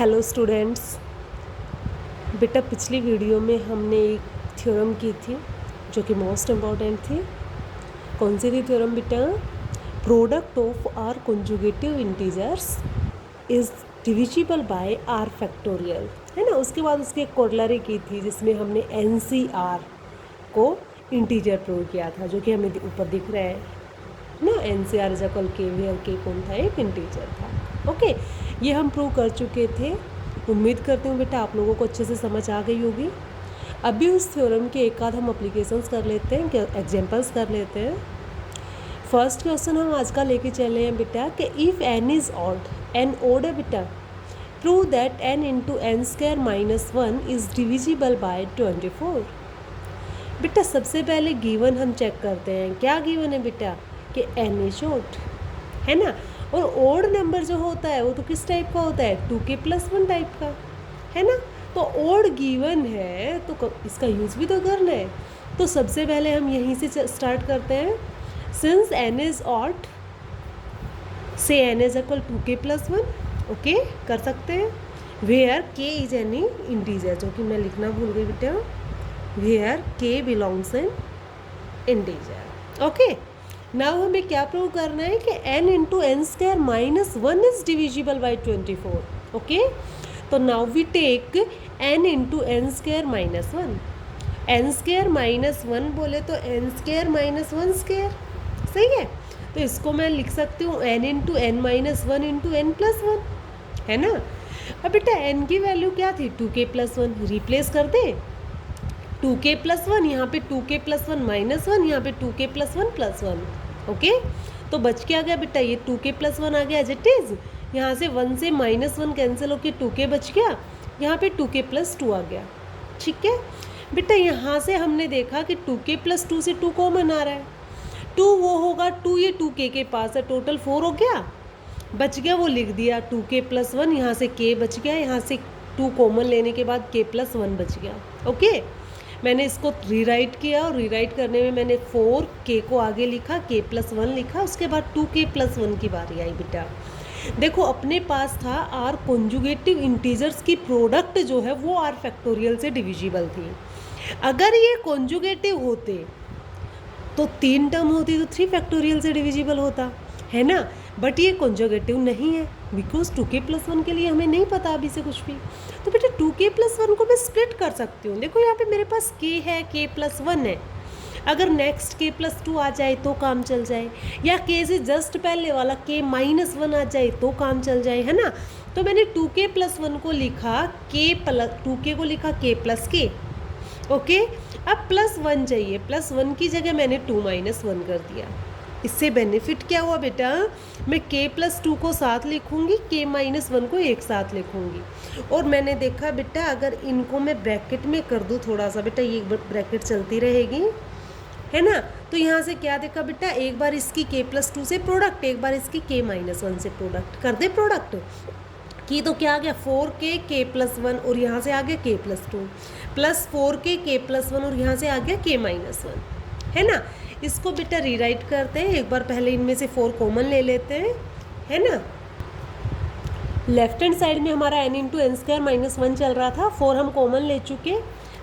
Hello students. बेटा पिछली video में हमने एक थ्योरम की थी जो कि मोस्ट इम्पॉर्टेंट थी। कौन सी थी थ्योरम बेटा? Product of r consecutive integers is divisible by r factorial, है ना। उसके बाद उसकी एक कोरलरी की थी जिसमें हमने NCR को इंटीजर प्रूव किया था, जो कि हमें ऊपर दिख रहा है ना। NCR इज इक्वल के, वेयर के कौन था? एक इंटीजर था। ओके, ये हम प्रूव कर चुके थे। उम्मीद करती हूँ बेटा आप लोगों को अच्छे से समझ आ गई होगी। अभी उस थ्योरम के एक आध हम अप्लीकेशंस कर लेते हैं, एग्जांपल्स कर लेते हैं। फर्स्ट क्वेश्चन हम आज का लेके चले हैं बेटा कि if n is odd, n odd है बेटा, prove that n into n square minus 1 is divisible by 24। बेटा सबसे पहले गिवन हम चेक करते हैं। क्या गिवन है बेटा? कि n इज ऑड, है ना। और ओड नंबर जो होता है वो तो किस टाइप का होता है? 2k+1 टाइप का, है ना। तो ओड गिवन है तो इसका यूज़ भी तो करना है। तो सबसे पहले हम यहीं से स्टार्ट करते हैं। Since n is odd, say n is equal 2k+1, okay कर सकते हैं। Where k is any integer, जो कि मैं लिखना भूल गई बेटा, where k belongs in integer. Okay, now हमें क्या प्रूव करना है कि n into n square minus 1 is divisible by 24। Okay, तो now we take n into n square minus 1। N square minus 1 बोले तो n स्क्वायर माइनस 1 स्क्वायर, सही है। तो इसको मैं लिख सकती हूँ n into n minus 1 into n plus 1, है ना। अब बेटा n की वैल्यू क्या थी? 2k+1, रिप्लेस कर दे। 2k+1, यहाँ पे 2k+1 माइनस 1, यहाँ पे 2k+1 प्लस 1। ओके, तो बच के आ गया बेटा ये 2k+1 आ गया एज इट इज़। यहाँ से 1 से -1 कैंसिल होके 2k बच गया, यहाँ पे 2k+2 आ गया। ठीक है बेटा, यहाँ से हमने देखा कि 2k+2 से 2 कॉमन आ रहा है। 2 वो होगा 2, ये 2k के पास है, टोटल 4 हो गया। बच गया वो लिख दिया 2k+1, यहाँ से k बच गया, यहाँ से 2 कॉमन लेने के बाद k+1 बच गया। ओके, मैंने इसको रीराइट किया और रीराइट करने में मैंने 4k को आगे लिखा, k+1 लिखा, उसके बाद 2k+1 की बारी आई बेटा। देखो अपने पास था आर कॉन्जुगेटिव इंटीजर्स की प्रोडक्ट जो है वो आर फैक्टोरियल से डिविजिबल थी। अगर ये कॉन्जुगेटिव होते तो 3 टर्म होती तो 3 फैक्टोरियल से डिविजिबल होता, है ना। बट ये कॉन्जुगेटिव नहीं है बिकॉज 2k+1 के लिए हमें नहीं पता अभी से कुछ भी। तो बेटा 2k+1 को मैं स्प्लिट कर सकती हूँ। देखो यहाँ पे मेरे पास k है, k+1 है। अगर नेक्स्ट k+2 आ जाए तो काम चल जाए, या k से जस्ट पहले वाला k-1 आ जाए तो काम चल जाए, है ना। तो मैंने 2k+1 को लिखा k+2k को लिखा k+k। ओके, अब +1 चाहिए, +1 की जगह मैंने 2-1 कर दिया। इससे बेनिफिट क्या हुआ बेटा? मैं k+2 को साथ लिखूंगी, k-1 को एक साथ लिखूंगी। और मैंने देखा बेटा अगर इनको मैं ब्रैकेट में कर दूँ थोड़ा सा, बेटा ये ब्रैकेट चलती रहेगी, है ना। तो यहाँ से क्या देखा बेटा, एक बार इसकी k+2 से प्रोडक्ट, एक बार इसकी k-1 से प्रोडक्ट कर दे। प्रोडक्ट की तो क्या आ गया 4k k+1 और यहाँ से आ गया k+2 प्लस 4k k+1 और यहाँ से आ गया k-1, है ना। इसको बेटा रीराइट करते हैं। एक बार पहले इनमें से 4 कॉमन ले लेते हैं, है ना। लेफ्ट हैंड साइड में हमारा n into n square minus 1 चल रहा था, 4 हम कॉमन ले चुके।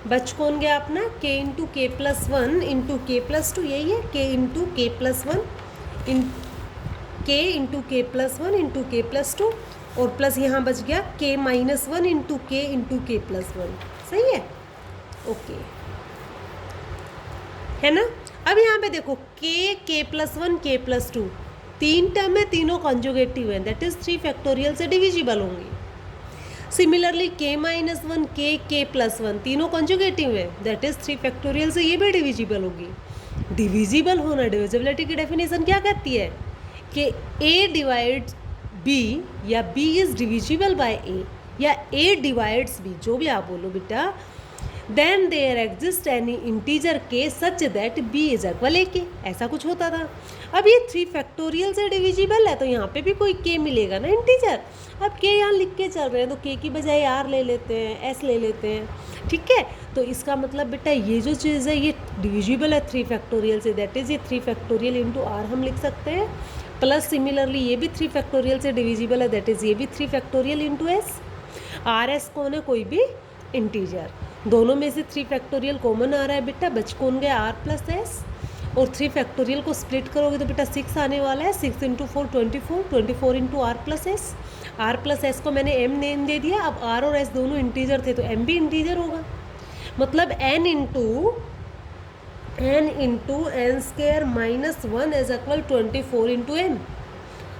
बच कौन गया अपना? k into k+1 into k+2, यही है k into k+1 into k+2 और प्लस यहाँ बच गया k-1 इंटू k+1, सही है। ओके, है ना। अब यहाँ पे देखो k+1 k+2 3 टर्म है, तीनों कॉन्जुगेटिव है, दैट इज 3 फैक्टोरियल से डिविजिबल होंगी। सिमिलरली k-1 k+1 तीनों कॉन्जुगेटिव है, दैट इज 3 फैक्टोरियल से ये भी डिविजिबल होगी। डिविजिबल होना, डिविजिबिलिटी की डेफिनेशन क्या कहती है कि a डिवाइड्स b या b is divisible by a या a डिवाइड्स b, जो भी आप बोलो बेटा, then there exist any integer k such that b is equal a k, ऐसा कुछ होता था। अब ये 3 फैक्टोरियल से डिविजिबल है तो यहाँ पे भी कोई k मिलेगा ना, इंटीजर। अब k यहाँ लिख के चल रहे हैं तो k की बजाय r ले लेते हैं, s ले लेते हैं, ठीक है। तो इसका मतलब बेटा ये जो चीज़ है ये डिविजिबल है 3 फैक्टोरियल से, दैट इज़ ये 3 फैक्टोरियल इंटू r हम लिख सकते हैं। प्लस सिमिलरली ये भी 3 फैक्टोरियल से डिविजिबल है, दैट इज़ ये भी 3 factorial into s। R S कौन है, कोई भी इंटीजर। दोनों में से 3 फैक्टोरियल कॉमन आ रहा है बेटा, बच कौन गया आर प्लस एस। और 3 फैक्टोरियल को स्प्लिट करोगे तो बेटा 6 आने वाला है, 6 into 4 24, 24 into r plus s. R plus s को मैंने एम नेम दे दिया। अब आर और एस दोनों इंटीजर थे तो एम भी इंटीजर होगा, मतलब n into n square minus 1 is equal 24 into m,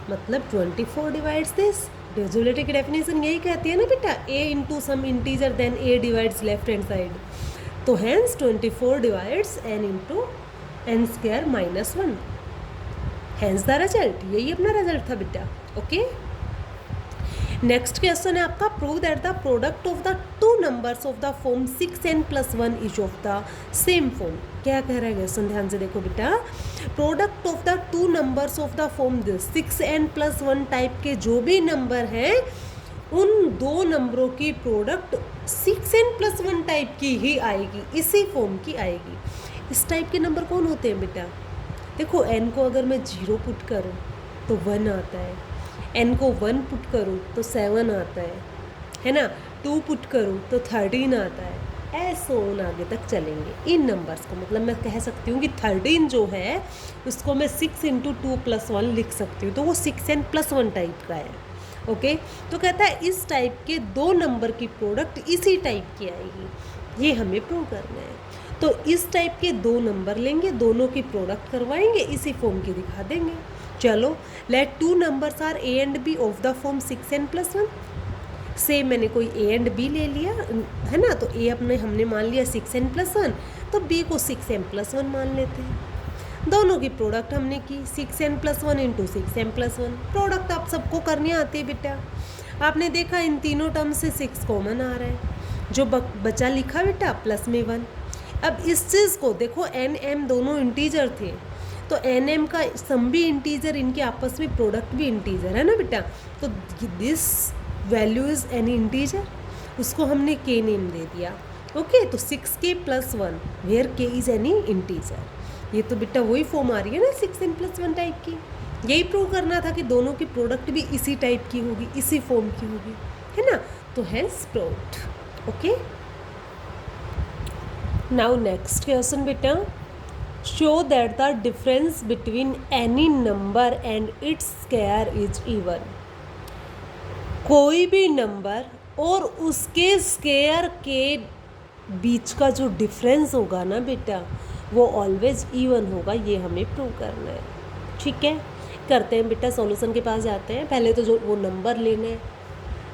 मतलब 24 डिवाइड्स दिस। डिविजिबिलिटी की डेफिनेशन यही कहती है ना बेटा, a into some integer then a divides left hand side. तो hence 24 divides n into n square minus 1, hence the result. यही अपना रिजल्ट था बेटा। ओके, नेक्स्ट क्वेश्चन है आपका, prove that the product of the two numbers of the form 6n + 1 is of the same form. क्या कह रहा है क्वेश्चन, ध्यान से देखो बेटा। Product of the two numbers of the form 6n + 1 type के जो भी नंबर हैं, उन दो नंबरों की प्रोडक्ट 6n + 1 टाइप की ही आएगी, इसी फॉर्म की आएगी। इस टाइप के नंबर कौन होते हैं बेटा, देखो n को अगर मैं 0 पुट करूँ तो 1 आता है, n को 1 पुट करूँ तो 7 आता है ना, 2 पुट करूँ तो 13 आता है, ऐसे ऑन आगे तक चलेंगे इन नंबर्स को। मतलब मैं कह सकती हूँ कि 13 जो है उसको मैं 6 इंटू 2 + 1 लिख सकती हूँ, तो वो 6n + 1 टाइप का है। ओके, तो कहता है इस टाइप के दो नंबर की प्रोडक्ट इसी टाइप की आएगी, ये हमें प्रूव करना है। तो इस टाइप के दो नंबर लेंगे, दोनों की प्रोडक्ट करवाएंगे, इसी फॉर्म की दिखा देंगे। चलो, let two numbers are a and b of the form 6n + 1। से मैंने कोई ए एंड बी ले लिया है ना, तो ए अपने हमने मान लिया 6n + 1, तो बी को 6m + 1 मान लेते हैं। दोनों की प्रोडक्ट हमने की 6n + 1 इंटू 6m + 1। प्रोडक्ट आप सबको करनी आती है बेटा। आपने देखा इन तीनों टर्म से 6 कॉमन आ रहा है, जो बचा लिखा बेटा प्लस में 1। अब इस चीज़ को देखो, एन एम दोनों इंटीजर थे, तो एन एम का सम भी इंटीजर, इनके आपस में प्रोडक्ट भी इंटीजर है ना बेटा। तो this value is any integer, उसको हमने के नेम दे दिया। ओके, तो 6k + 1 where k is any integer. ये तो बेटा वही फॉर्म आ रही है ना 6n + 1 टाइप की। यही प्रूव करना था कि दोनों की प्रोडक्ट भी इसी टाइप की होगी, इसी फॉर्म की होगी, है ना। तो hence proved. Okay, now next question बेटा, show that the difference between any number and its square is even. कोई भी नंबर और उसके स्क्वायर के बीच का जो डिफरेंस होगा ना बेटा, वो ऑलवेज इवन होगा, ये हमें प्रूव करना है। ठीक है, करते हैं बेटा, सॉल्यूशन के पास जाते हैं। पहले तो जो वो नंबर लेना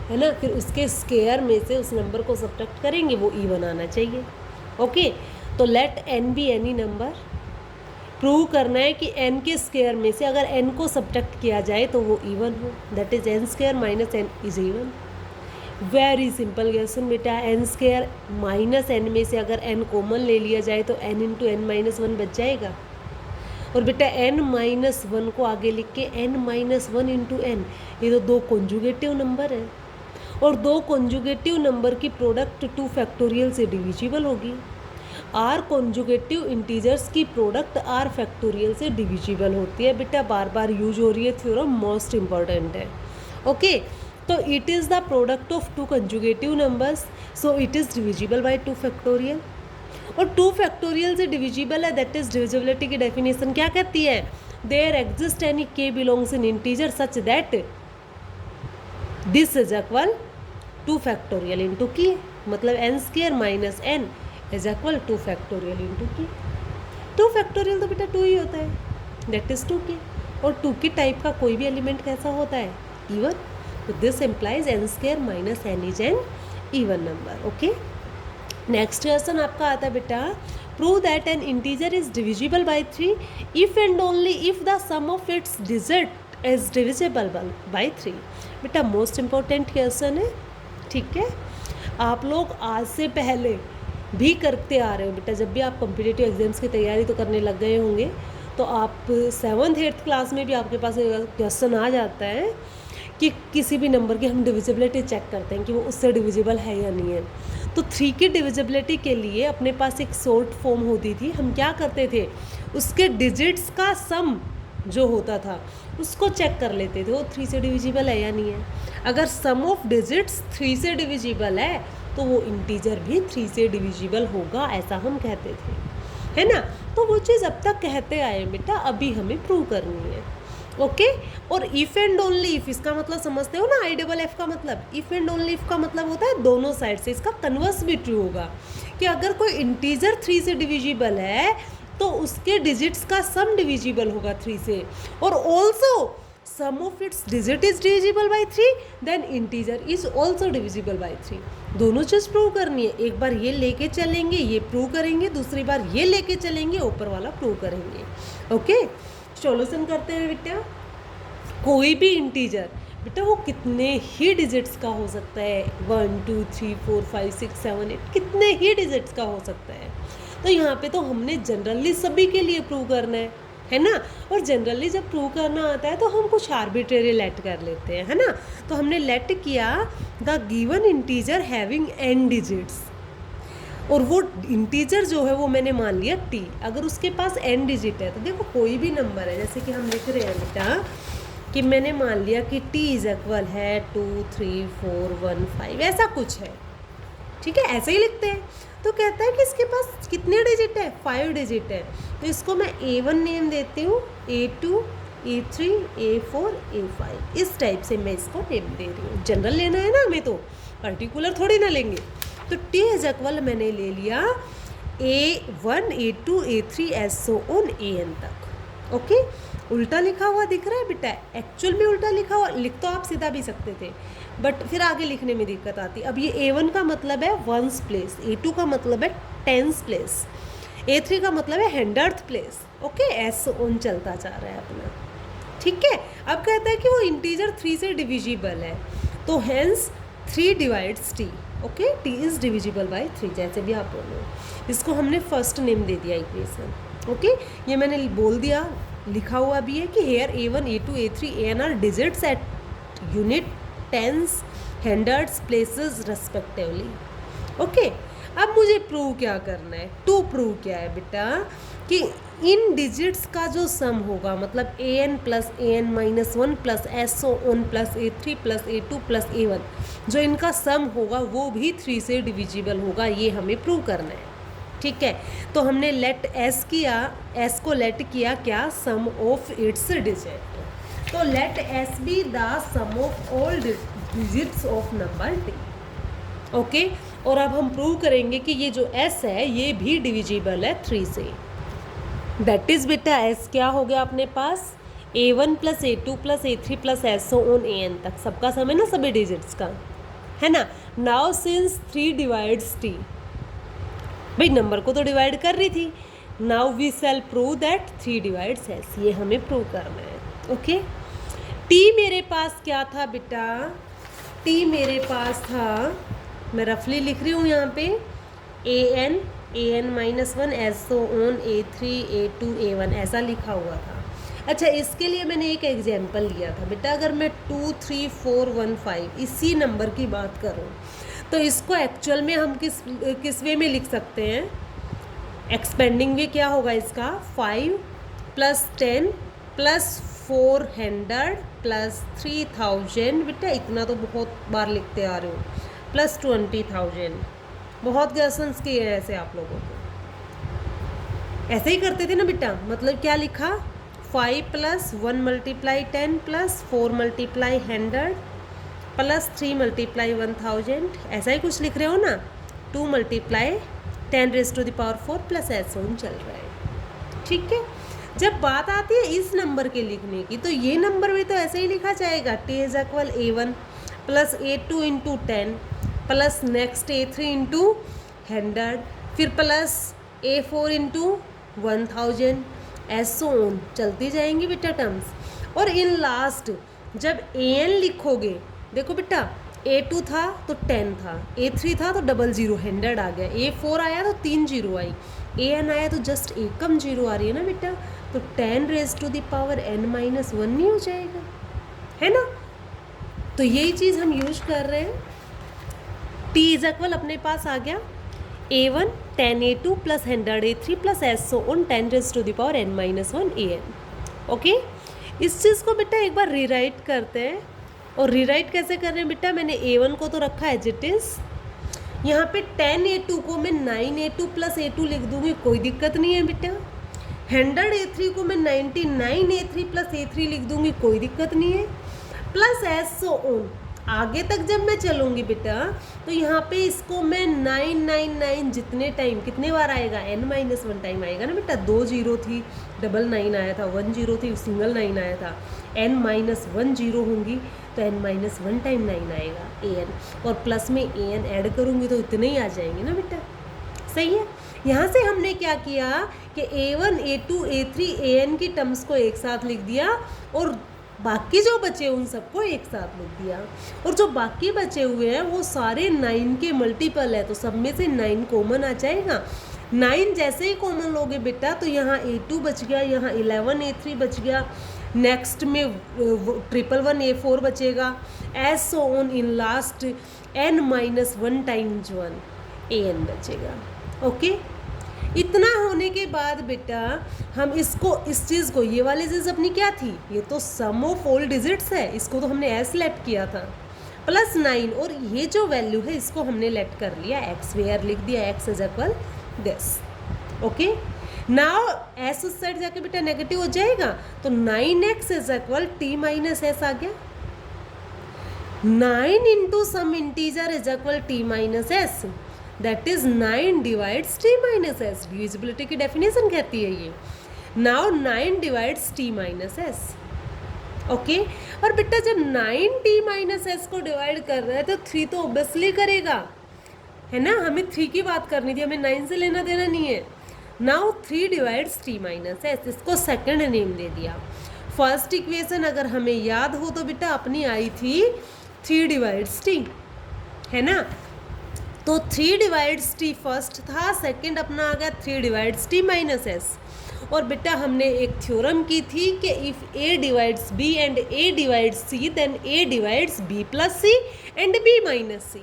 है ना, फिर उसके स्क्वायर में से उस नंबर को सब्ट्रैक्ट करेंगे, वो इवन आना चाहिए। ओके, तो let n be any number. Prove करना है कि n के स्क्वायर में से अगर n को सब्ट्रैक्ट किया जाए तो वो इवन हो, that is n² - n is even. Very simple question बेटा। n² - n में से अगर n कॉमन ले लिया जाए तो n इंटू n - 1 बच जाएगा। और बेटा n - 1 को आगे लिख के n - 1 इंटू n, ये तो दो कॉन्जुगेटिव नंबर है, और दो कॉन्जुगेटिव नंबर की प्रोडक्ट 2 फैक्टोरियल से डिविजिबल होगी। आर कॉन्जुगेटिव इंटीजर्स की प्रोडक्ट आर फैक्टोरियल से डिविजिबल होती है बेटा, बार बार यूज हो रही है थ्योरम, मोस्ट इंपॉर्टेंट है। ओके, तो it is the product of 2 conjugative numbers, so it is divisible bye 2 factorial. और 2 फैक्टोरियल से डिविजिबल है, दैट इज डिविजिबिलिटी की डेफिनेशन क्या कहती है, there exist any k belongs in integer such that this is equal 2 factorial into की, मतलब n² - n is equal 2 factorial into की। 2 फैक्टोरियल तो बेटा 2 ही होता है, दैट इज 2k। और 2k टाइप का कोई भी एलिमेंट कैसा होता है, इवन। तो this implies n² - n is an even number. Okay, next question आपका आता है बेटा, prove that an integer is divisible by 3 if and only if the sum of its digit is divisible by 3। बेटा most important question है, ठीक है। आप लोग आज से पहले भी करते आ रहे हो बेटा, जब भी आप कॉम्पिटिटिव एग्जाम्स की तैयारी तो करने लग गए होंगे, तो आप 7th 8th क्लास में भी आपके पास क्वेश्चन आ जाता है कि किसी भी नंबर की हम डिविजिबिलिटी चेक करते हैं कि वो उससे डिविजिबल है या नहीं है। तो 3 की डिविजिबिलिटी के लिए अपने पास एक शॉर्ट फॉर्म होती थी। हम क्या करते थे, उसके डिजिट्स का सम जो होता था उसको चेक कर लेते थे वो 3 से डिविजिबल है या नहीं है। अगर सम ऑफ डिजिट्स 3 से डिविजिबल है तो वो इंटीजर भी 3 से डिविजिबल होगा, ऐसा हम कहते थे, है ना। तो वो चीज़ अब तक कहते आए बेटा, अभी हमें प्रूव करनी है। ओके और इफ़ एंड ओनली इफ़, इसका मतलब समझते हो ना, IFF का मतलब, इफ़ एंड ओनली इफ़ का मतलब होता है दोनों साइड से। इसका कन्वर्स भी ट्रू होगा कि अगर कोई इंटीजर 3 से डिविजिबल है तो उसके डिजिट्स का सम डिविजिबल होगा 3 से, और also sum of its digit is divisible by 3, then integer is also divisible by 3। दोनों चीज़ प्रूव करनी है। एक बार ये लेके चलेंगे, ये प्रूव करेंगे, दूसरी बार ये लेके चलेंगे, ऊपर वाला प्रूव करेंगे। ओके सॉल्यूशन करते हैं बेटा। कोई भी इंटीजर बेटा वो कितने ही डिजिट्स का हो सकता है, 1 2 3 4 5 6 7 8, कितने ही डिजिट्स का हो सकता है। तो यहाँ पे तो हमने जनरली सभी के लिए प्रूव करना है ना। और जनरली जब प्रूव करना आता है तो हम कुछ आर्बिट्रेरी लेट कर लेते हैं, है ना। तो हमने लेट किया the given integer having n digits, और वो इंटीजर जो है वो मैंने मान लिया t। अगर उसके पास n डिजिट है तो देखो कोई भी नंबर है, जैसे कि हम लिख रहे हैं बेटा कि मैंने मान लिया कि t इज इक्वल है 2 3 4 1 5, ऐसा कुछ है, ठीक है, ऐसे ही लिखते हैं। तो कहता है कि इसके पास कितने डिजिट है, 5 डिजिट है। तो इसको मैं A1 नेम देती हूँ, A2 A3 A4 A5, इस टाइप से मैं इसको नेम दे रही हूँ। जनरल लेना है ना हमें, तो पर्टिकुलर थोड़ी ना लेंगे। तो t इज इक्वल मैंने ले लिया A1 A2 A3 ऐसो ऑन AN तक। ओके उल्टा लिखा हुआ दिख रहा है बेटा, एक्चुअल में उल्टा लिखा हुआ, लिख तो आप सीधा भी सकते थे बट फिर आगे लिखने में दिक्कत आती। अब ये A1 का मतलब है 1st प्लेस, A2 का मतलब है 10th प्लेस, A3 का मतलब है 100th प्लेस। ओके ऐसो ऑन चलता जा रहा है अपना, ठीक है। अब कहता है कि वो इंटीजर 3 से डिविजिबल है, तो hence 3 divides t। Okay t is divisible by 3, जैसे भी आप बोलो। इसको हमने फर्स्ट नेम दे दिया इक्वेशन। ओके ये मैंने बोल दिया, लिखा हुआ भी है कि here A1 A2 A3 AN are digits at unit tens hundreds places respectively. Okay अब मुझे प्रूव क्या करना है, टू प्रूव क्या है बेटा कि इन डिजिट्स का जो सम होगा, मतलब AN plus AN minus 1 plus SO1 plus A3 plus A2 plus A1, जो इनका सम होगा वो भी 3 से डिविजिबल होगा, ये हमें प्रूव करना है, ठीक है। तो हमने लेट S किया, S को लेट किया क्या, सम ऑफ इट्स डिजिट। तो let S be the sum of all digits of number t। Okay और अब हम प्रूव करेंगे कि ये जो S है ये भी डिविजिबल है 3 से। दैट इज बेटा S क्या हो गया अपने पास, A1 plus A2 plus A3 plus SO on AN तक, सबका सम है ना सभी डिजिट्स का, है ना। नाउ सिंस 3 डिवाइड्स t, भाई नंबर को तो डिवाइड कर रही थी, now we shall prove that 3 divides S, ये हमें प्रूव करना है। ओके t मेरे पास क्या था बेटा, t मेरे पास था, मैं रफली लिख रही हूँ यहाँ पे, AN minus 1 SO on A3 A2 A1 ऐसा लिखा हुआ था। अच्छा इसके लिए मैंने एक एग्जाम्पल लिया था बेटा, अगर मैं 2 3 4 1 5 इसी नंबर की बात करूँ तो इसको एक्चुअल में हम किस वे में लिख सकते हैं, एक्सपेंडिंग वे क्या होगा इसका, 5 प्लस 10 प्लस 400 प्लस 3000, बेटा इतना तो बहुत बार लिखते आ रहे हो, प्लस 20,000। बहुत क्वेश्चंस किए हैं ऐसे आप लोगों को, ऐसे ही करते थे ना बेटा। मतलब क्या लिखा, 5 plus 1 multiply 10 plus 4 multiply 100 plus 3 multiply 1000, ऐसा ही कुछ लिख रहे हो ना, 2 multiply 10 raise to the power 4 plus ऐसे चल रहा है, ठीक है। जब बात आती है इस नंबर के लिखने की तो ये नंबर भी तो ऐसे ही लिखा जाएगा, t is equal A1 plus A2 into 10 plus next A3 into 100 फिर प्लस A4 इंटू 1000 ऐसो ऑन चलती जाएंगी बेटा टर्म्स। और इन लास्ट जब AN लिखोगे, देखो बेटा A2 था तो 10 था, A3 था तो 00 100 आ गया, A4 आया तो 3 0 आई, AN आया तो जस्ट एक कम जीरो आ रही है ना बेटा, तो 10 raise to the power n minus 1 नहीं हो जाएगा, है ना। तो यही चीज़ हम यूज कर रहे हैं। t इज इक्वल अपने पास आ गया A1 10 A2 plus 100 A3 plus SO on 10 raise to the power n minus 1 AN। Okay इस चीज़ को बेटा एक बार रीराइट करते हैं। और रीराइट कैसे कर रहे हैं बेटा, मैंने A1 को तो रखा एज इट इज़, यहाँ पे 10A2 को मैं 9A2 प्लस A2 लिख दूंगी, कोई दिक्कत नहीं है बेटा। 100A3 को मैं 99A3 प्लस A3 लिख दूंगी, कोई दिक्कत नहीं है। प्लस एज सो ऑन, आगे तक जब मैं चलूँगी बेटा तो यहाँ पे इसको मैं 999 जितने टाइम, कितने बार आएगा, n-1 टाइम आएगा ना बेटा। 2 0 थी, डबल 9 आया था, 1 0 थी, सिंगल 9 आया था, n-1 0 होंगी तो n-1 टाइम 9 आएगा an, और प्लस में an ऐड करूँगी तो इतने ही आ जाएंगे ना बेटा। सही है। यहाँ से हमने क्या किया कि A1 A2 A3 an की टर्म्स को एक साथ लिख दिया और बाकी जो बचे उन सबको एक साथ लिख दिया। और जो बाकी बचे हुए हैं वो सारे 9 के मल्टीपल है, तो सब में से 9 कॉमन आ जाएगा। 9 जैसे ही कॉमन लोगे बेटा तो यहाँ A2 बच गया, यहाँ 11 A3 बच गया, नेक्स्ट में 111 A4 बचेगा, as so on in last n-1 times 1 an बचेगा। ओके, इतना होने के बाद बेटा हम इसको, इस चीज़ को, ये वाली चीज़ अपनी क्या थी, ये तो सम ऑफ ऑल डिजिट्स है, इसको तो हमने एस लेट किया था, प्लस 9, और ये जो वैल्यू है इसको हमने लेट कर लिया एक्स, वेयर लिख दिया x is equal this. Okay, now s उस साइड जाके बेटा नेगेटिव हो जाएगा तो 9x is equal t minus s आ गया। 9 into some integer is equal t minus s, that is 9 divides t minus s. Divisibility की डेफिनेशन कहती है ये। Now 9 divides t minus s. Okay, और बेटा जब 9 t माइनस एस को डिवाइड कर रहा है तो 3 तो ऑब्वियसली करेगा, है ना। हमें 3 की बात करनी थी, हमें 9 से लेना देना नहीं है। Now 3 divides t minus S, इसको सेकंड नेम दे दिया। फर्स्ट इक्वेशन अगर हमें याद हो तो बेटा अपनी आई थी 3 डिवाइड्स t, है ना। तो 3 डिवाइड्स t फर्स्ट था, सेकंड अपना आ गया 3 डिवाइड्स t माइनस एस। और बेटा हमने एक थ्योरम की थी कि if a divides b and a divides c then a divides b plus c and b minus c।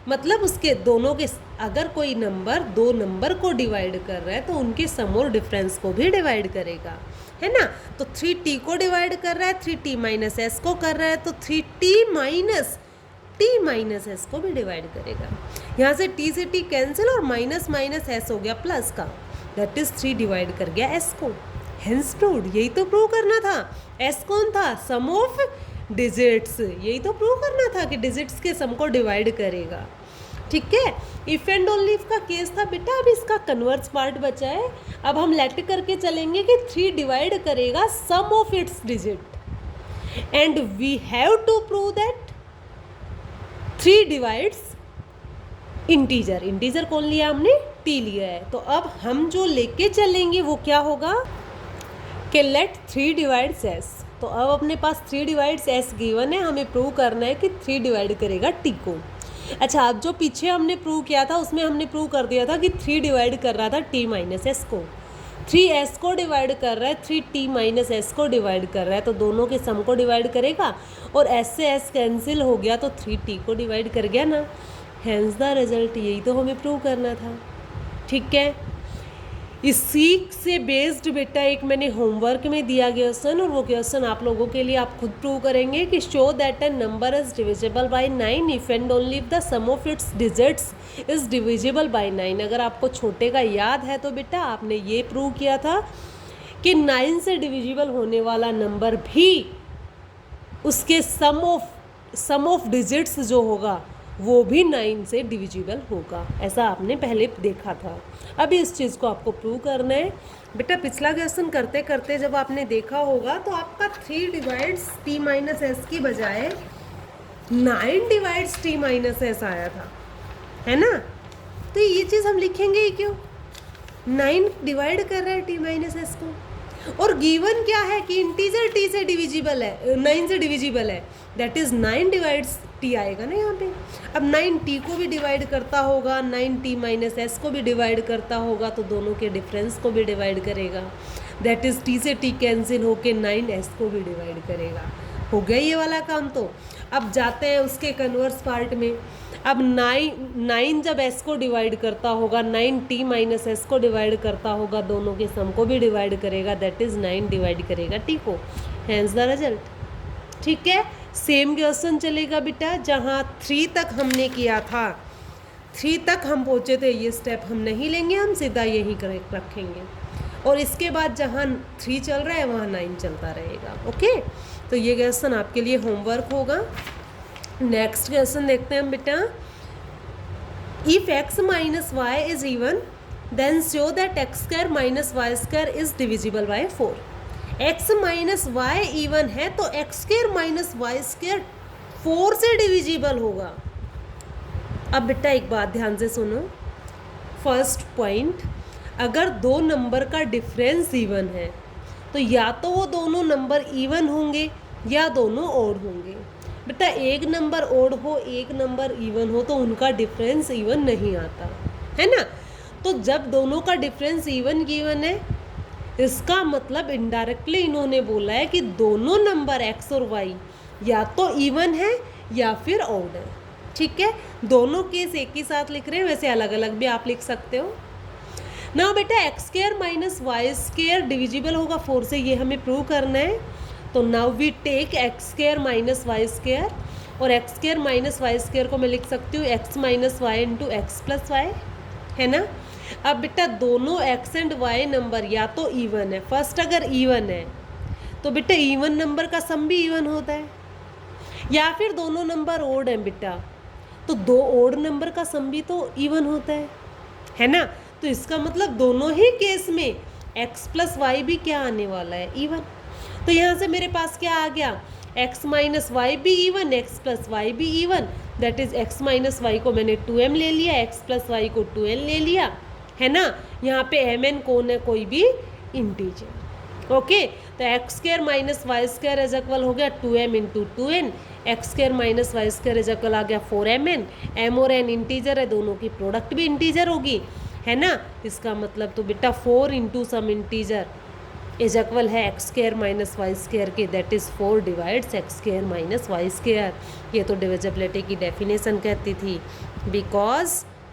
मतलब उसके दोनों के, अगर कोई नंबर दो नंबर को डिवाइड कर रहा है तो उनके सम और डिफरेंस को भी डिवाइड करेगा, है ना। तो 3t को डिवाइड कर रहा है, 3t माइनस एस को कर रहा है तो 3t minus t minus s को भी डिवाइड करेगा। यहाँ से t से t कैंसिल और माइनस माइनस एस हो गया प्लस का, दैट इज 3 डिवाइड कर गया s को। हेंस प्रूव्ड, यही तो प्रूव करना था। s कौन था, सम ऑफ डिजिट्स, यही तो प्रूव करना था कि डिजिट्स के सम को डिवाइड करेगा। ठीक है, इफ एंड ओनली इफ का केस था बेटा। अब इसका कन्वर्स पार्ट बचा है, अब हम लेट करके चलेंगे कि 3 डिवाइड करेगा some of its digit and we have to prove that 3 divides integer. Integer कौन लिया हमने, t लिया है। तो अब हम जो लेके चलेंगे वो क्या होगा कि लेट 3 डिवाइड्स s। तो अब अपने पास 3 डिवाइड्स s गिवन है, हमें प्रूव करना है कि 3 डिवाइड करेगा t को। अच्छा, अब जो पीछे हमने प्रूव किया था उसमें हमने प्रूव कर दिया था कि 3 डिवाइड कर रहा था t माइनस एस को, 3s को डिवाइड कर रहा है, 3t माइनस एस को डिवाइड कर रहा है, तो दोनों के सम को डिवाइड करेगा और s से s कैंसिल हो गया तो 3t को डिवाइड कर गया ना। हैंस द रिजल्ट, यही तो हमें प्रूव करना था। ठीक है, इसी से बेस्ड बेटा एक मैंने होमवर्क में दिया क्वेश्चन, और वो क्वेश्चन आप लोगों के लिए आप खुद प्रूव करेंगे कि show that a number is divisible by 9 if and only if the sum of its digits is divisible by 9। अगर आपको छोटे का याद है तो बेटा आपने ये प्रूव किया था कि 9 से डिविजिबल होने वाला नंबर भी उसके सम ऑफ डिजिट्स जो होगा वो भी 9 से डिविजिबल होगा, ऐसा आपने पहले देखा था। अब इस चीज़ को आपको प्रूव करना है बेटा। पिछला क्वेश्चन करते करते जब आपने देखा होगा तो आपका 3 डिवाइड्स t माइनस एस की बजाय 9 डिवाइड्स t माइनस एस आया था, है ना। तो ये चीज़ हम लिखेंगे ही क्यों, 9 डिवाइड कर रहा है t माइनस एस को, और गिवन क्या है कि इंटीजर t से डिविजिबल है, 9 से डिविजिबल है, दैट इज 9 डिवाइड्स t आएगा ना यहाँ पे। अब 9t को भी डिवाइड करता होगा, 9t माइनस एस को भी डिवाइड करता होगा, तो दोनों के डिफरेंस को भी डिवाइड करेगा, दैट इज t से t कैंसिल होके 9s को भी डिवाइड करेगा। हो गया ये वाला काम। तो अब जाते हैं उसके कन्वर्स पार्ट में। अब 9 जब s को डिवाइड करता होगा, 9t माइनस एस को डिवाइड करता होगा, दोनों के सम को भी डिवाइड करेगा, दैट इज 9 डिवाइड करेगा t को। Hence the result. ठीक है, सेम क्वेश्चन चलेगा बेटा, जहाँ 3 तक हमने किया था, 3 तक हम पहुँचे थे, ये स्टेप हम नहीं लेंगे, हम सीधा यही करेक्ट रखेंगे। और इसके बाद जहाँ 3 चल रहा है वहाँ 9 चलता रहेगा। ओके, तो ये क्वेश्चन आपके लिए होमवर्क होगा। नेक्स्ट क्वेश्चन देखते हैं हम बेटा। If x minus y is even then show that x square minus y square is divisible by 4। x minus y even है तो x square minus y square 4 से डिविजिबल होगा। अब बेटा एक बात ध्यान से सुनो, फर्स्ट पॉइंट, अगर दो नंबर का डिफरेंस इवन है तो या तो वो दोनों नंबर इवन होंगे या दोनों ओड होंगे। बेटा एक नंबर ओड हो एक नंबर इवन हो तो उनका डिफरेंस इवन नहीं आता है ना। तो जब दोनों का डिफरेंस इवन गिवन है, इसका मतलब इनडायरेक्टली इन्होंने बोला है कि दोनों नंबर x और y या तो इवन है या फिर ओड है। ठीक है, दोनों केस एक ही साथ लिख रहे हैं, वैसे अलग अलग भी आप लिख सकते हो। ना बेटा x square minus y square divisible होगा 4 से, ये हमें प्रूव करना है। तो now we take x square minus y square, और x square minus y square को मैं लिख सकती हूँ x minus y into x plus y, है ना। अब बेटा दोनों एक्स एंड वाई नंबर या तो इवन है, फर्स्ट अगर इवन है तो बेटा इवन नंबर का सम भी इवन होता है, या फिर दोनों नंबर ओड हैं बेटा तो दो ओड नंबर का सम भी तो इवन होता है ना। तो इसका मतलब दोनों ही केस में x प्लस वाई भी क्या आने वाला है, इवन। तो यहाँ से मेरे पास क्या आ गया, x माइनस वाई भी इवन, x प्लस वाई भी even, that is x minus y को मैंने 2m ले लिया, x प्लस वाई को 2n ले लिया, है ना। यहाँ पे mn कौन है, कोई भी इंटीजर। ओके, तो x square minus y square is equal हो गया 2m into 2n, x square minus y square is equal आ गया 4mn, m और n इंटीजर है, दोनों की प्रोडक्ट भी इंटीजर होगी, है ना। इसका मतलब तो बेटा 4 into some integer is equal है x square minus y square के, that is 4 divides x square minus y square. ये तो डिविजिबिलिटी की डेफिनेशन कहती थी, बिकॉज